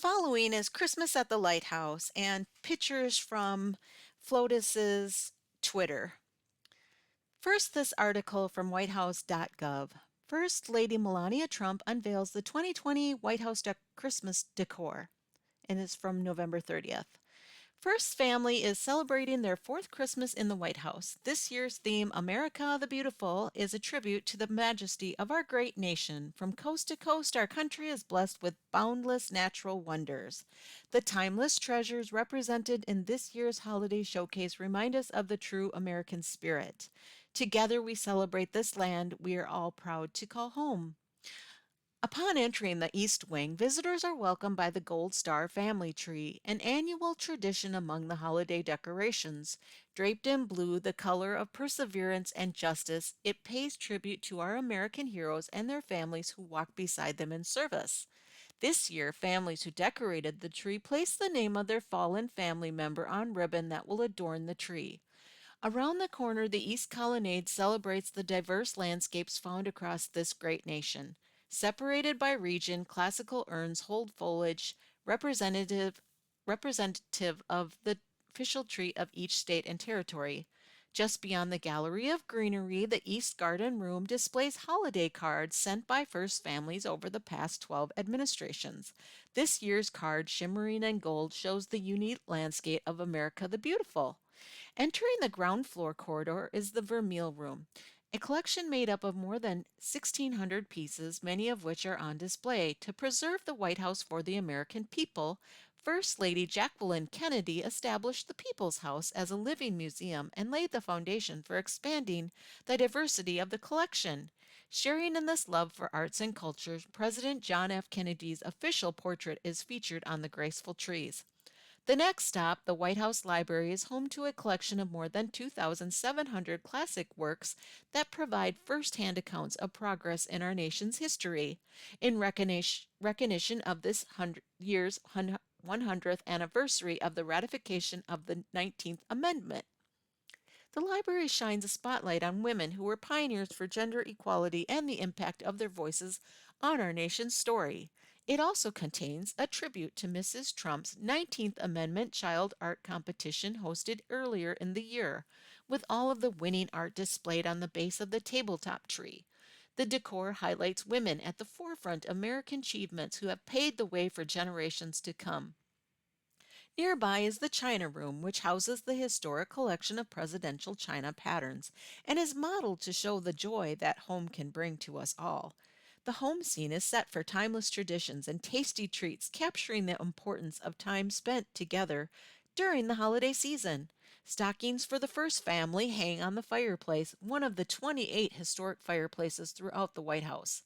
following is Christmas at the Lighthouse and pictures from FLOTUS's Twitter. First, this article from whitehouse.gov. First Lady Melania Trump unveils the 2020 White House Christmas decor, and it's from November 30th. First family is celebrating their fourth Christmas in the White House. This year's theme, America the Beautiful, is a tribute to the majesty of our great nation. From coast to coast, our country is blessed with boundless natural wonders. The timeless treasures represented in this year's holiday showcase remind us of the true American spirit. Together we celebrate this land we are all proud to call home. Upon entering the East Wing, visitors are welcomed by the Gold Star family tree, an annual tradition among the holiday decorations. Draped in blue, the color of perseverance and justice, it pays tribute to our American heroes and their families who walk beside them in service. This year, families who decorated the tree placed the name of their fallen family member on ribbon that will adorn the tree. Around the corner, the East Colonnade celebrates the diverse landscapes found across this great nation. Separated by region, classical urns hold foliage representative of the official tree of each state and territory. Just beyond the gallery of greenery, the East Garden Room displays holiday cards sent by first families over the past 12 administrations. This year's card, shimmering in gold, shows the unique landscape of America the Beautiful. Entering the ground floor corridor is the Vermeil Room, a collection made up of more than 1,600 pieces, many of which are on display. To preserve the White House for the American people, First Lady Jacqueline Kennedy established the People's House as a living museum and laid the foundation for expanding the diversity of the collection. Sharing in this love for arts and culture, President John F. Kennedy's official portrait is featured on the graceful trees. The next stop, the White House Library, is home to a collection of more than 2,700 classic works that provide first-hand accounts of progress in our nation's history. In recognition of this year's 100th anniversary of the ratification of the 19th Amendment, the library shines a spotlight on women who were pioneers for gender equality and the impact of their voices on our nation's story. It also contains a tribute to Mrs. Trump's 19th Amendment Child Art Competition hosted earlier in the year, with all of the winning art displayed on the base of the tabletop tree. The decor highlights women at the forefront of American achievements who have paved the way for generations to come. Nearby is the China Room, which houses the historic collection of presidential china patterns and is modeled to show the joy that home can bring to us all. The home scene is set for timeless traditions and tasty treats, capturing the importance of time spent together during the holiday season. Stockings for the first family hang on the fireplace, one of the 28 historic fireplaces throughout the White House.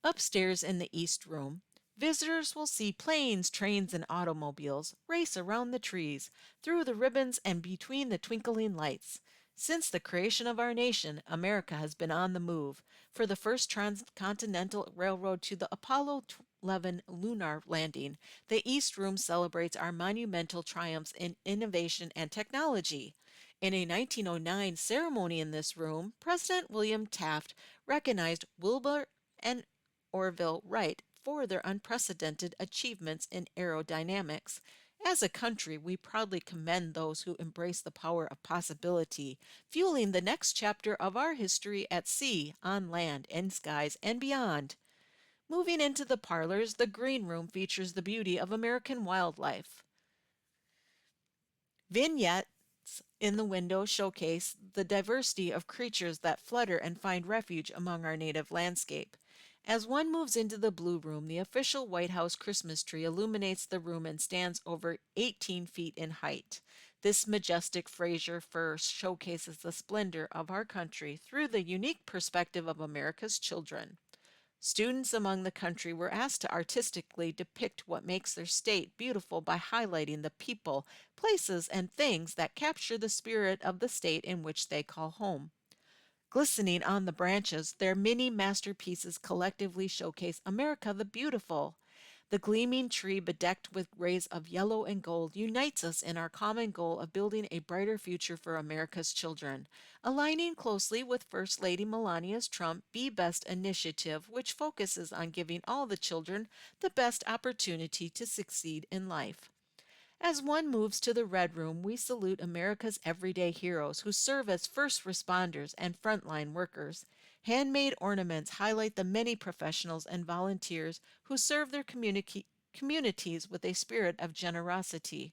Upstairs in the East Room, visitors will see planes, trains, and automobiles race around the trees, through the ribbons, and between the twinkling lights. Since the creation of our nation, America has been on the move. For the first transcontinental railroad to the Apollo 11 lunar landing, the East Room celebrates our monumental triumphs in innovation and technology. In a 1909 ceremony in this room, President William Taft recognized Wilbur and Orville Wright for their unprecedented achievements in aerodynamics. As a country, we proudly commend those who embrace the power of possibility, fueling the next chapter of our history at sea, on land, in skies, and beyond. Moving into the parlors, the green room features the beauty of American wildlife. Vignettes in the window showcase the diversity of creatures that flutter and find refuge among our native landscape. As one moves into the Blue Room, the official White House Christmas tree illuminates the room and stands over 18 feet in height. This majestic Fraser fir showcases the splendor of our country through the unique perspective of America's children. Students among the country were asked to artistically depict what makes their state beautiful by highlighting the people, places, and things that capture the spirit of the state in which they call home. Glistening on the branches, their mini masterpieces collectively showcase America the Beautiful. The gleaming tree bedecked with rays of yellow and gold unites us in our common goal of building a brighter future for America's children, aligning closely with First Lady Melania's Trump Be Best initiative, which focuses on giving all the children the best opportunity to succeed in life. As one moves to the Red Room, we salute America's everyday heroes who serve as first responders and frontline workers. Handmade ornaments highlight the many professionals and volunteers who serve their communities with a spirit of generosity.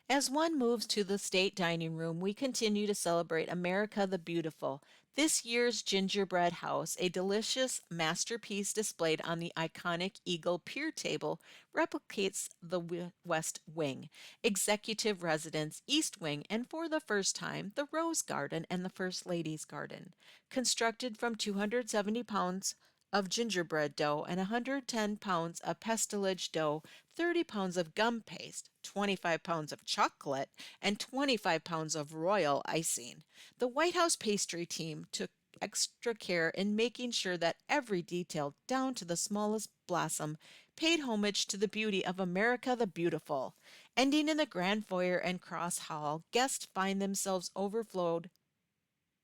As one moves to the state dining room, we continue to celebrate America the Beautiful. This year's gingerbread house, a delicious masterpiece displayed on the iconic Eagle Pier table, replicates the West Wing, Executive Residence, East Wing, and for the first time, the Rose Garden and the First Lady's Garden. Constructed from 270 pounds of gingerbread dough and 110 pounds of pastelage dough, 30 pounds of gum paste, 25 pounds of chocolate, and 25 pounds of royal icing. The White House pastry team took extra care in making sure that every detail, down to the smallest blossom, paid homage to the beauty of America the Beautiful. Ending in the grand foyer and cross hall, guests find themselves overflowed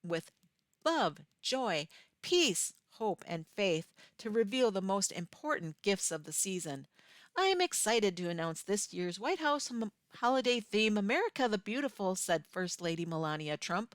with love, joy, peace, hope, and faith to reveal the most important gifts of the season. I am excited to announce this year's White House holiday theme, America the Beautiful, said First Lady Melania Trump.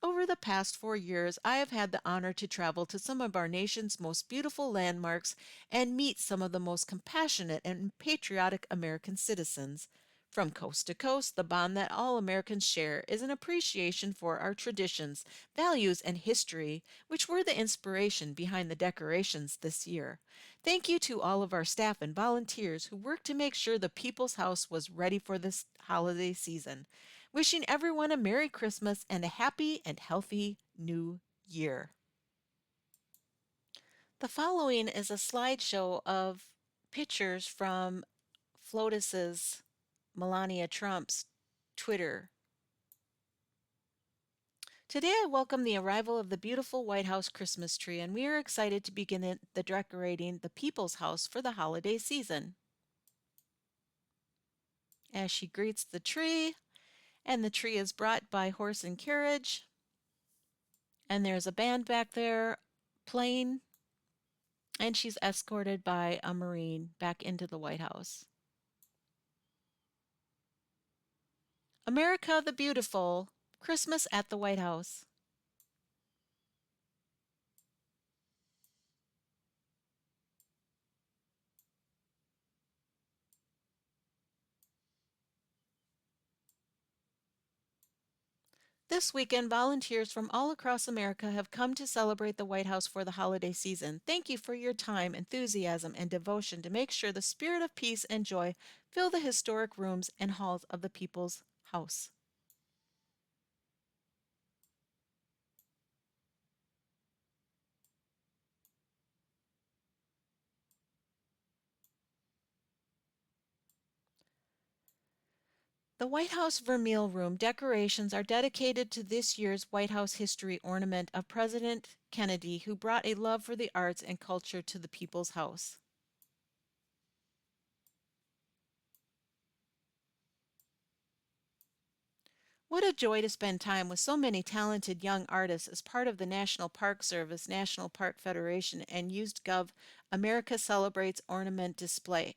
Over the past 4 years, I have had the honor to travel to some of our nation's most beautiful landmarks and meet some of the most compassionate and patriotic American citizens. From coast to coast, the bond that all Americans share is an appreciation for our traditions, values, and history, which were the inspiration behind the decorations this year. Thank you to all of our staff and volunteers who worked to make sure the People's House was ready for this holiday season. Wishing everyone a Merry Christmas and a happy and healthy New Year. The following is a slideshow of pictures from FLOTUS's Melania Trump's Twitter. Today I welcome the arrival of the beautiful White House Christmas tree, and we are excited to begin the decorating the People's House for the holiday season. As she greets the tree, and the tree is brought by horse and carriage, and there's a band back there playing, and she's escorted by a Marine back into the White House. America the Beautiful, Christmas at the White House. This weekend, volunteers from all across America have come to celebrate the White House for the holiday season. Thank you for your time, enthusiasm, and devotion to make sure the spirit of peace and joy fill the historic rooms and halls of the People's House. The White House Vermeil Room decorations are dedicated to this year's White House history ornament of President Kennedy, who brought a love for the arts and culture to the People's House. What a joy to spend time with so many talented young artists as part of the National Park Service, National Park Federation, and UsedGov America Celebrates Ornament Display.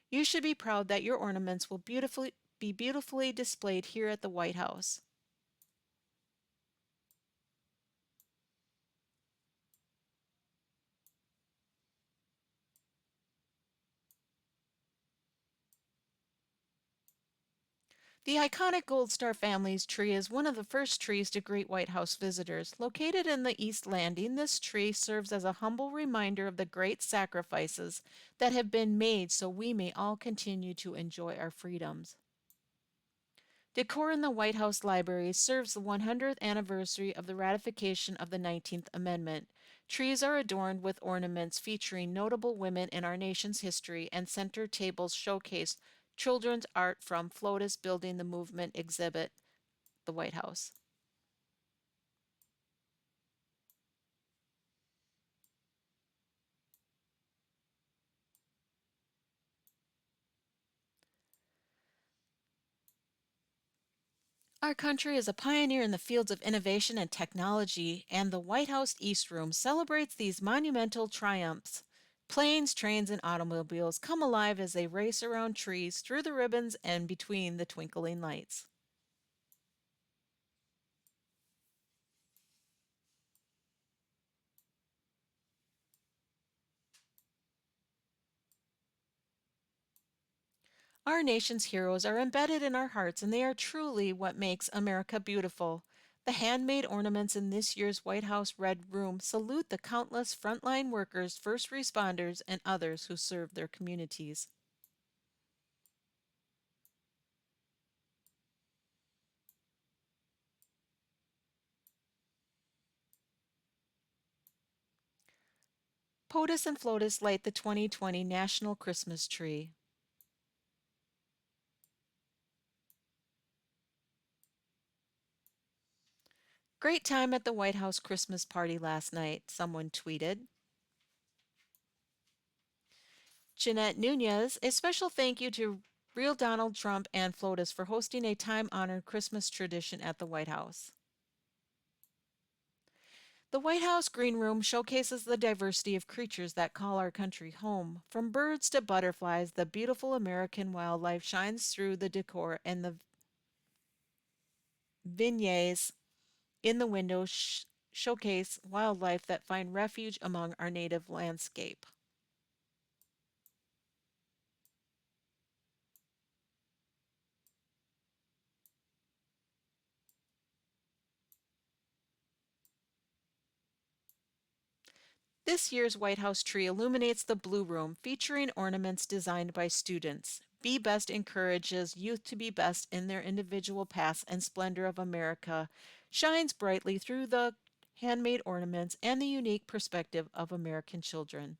You should be proud that your ornaments will be beautifully displayed here at the White House. The iconic Gold Star family's tree is one of the first trees to greet White House visitors. Located in the East Landing, this tree serves as a humble reminder of the great sacrifices that have been made so we may all continue to enjoy our freedoms. Decor in the White House Library serves the 100th anniversary of the ratification of the 19th Amendment. Trees are adorned with ornaments featuring notable women in our nation's history, and center tables showcase children's art from FLOTUS Building the Movement exhibit, the White House. Our country is a pioneer in the fields of innovation and technology, and the White House East Room celebrates these monumental triumphs. Planes, trains, and automobiles come alive as they race around trees, through the ribbons, and between the twinkling lights. Our nation's heroes are embedded in our hearts, and they are truly what makes America beautiful. The handmade ornaments in this year's White House Red Room salute the countless frontline workers, first responders, and others who serve their communities. POTUS and FLOTUS light the 2020 National Christmas Tree. Great time at the White House Christmas party last night, someone tweeted. Jeanette Nunez, a special thank you to real Donald Trump and FLOTUS for hosting a time-honored Christmas tradition at the White House. The White House Green Room showcases the diversity of creatures that call our country home. From birds to butterflies, the beautiful American wildlife shines through the decor, and the vignettes in the windows showcase wildlife that find refuge among our native landscape. This year's White House tree illuminates the Blue Room, featuring ornaments designed by students. Be Best encourages youth to be best in their individual paths, and Splendor of America shines brightly through the handmade ornaments and the unique perspective of American children.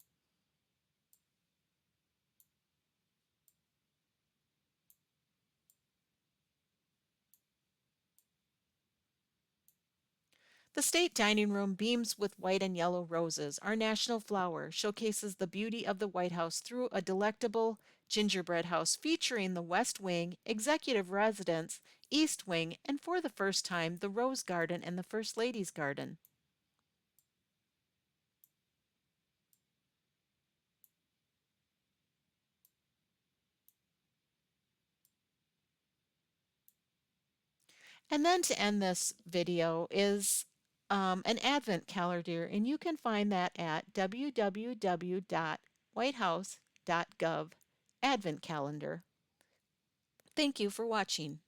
The state dining room beams with white and yellow roses. Our national flower showcases the beauty of the White House through a delectable gingerbread house featuring the West Wing, executive residence, East Wing, and for the first time, the Rose Garden and the First Lady's Garden. And then to end this video is an advent calendar, and you can find that at www.whitehouse.gov Advent Calendar. Thank you for watching.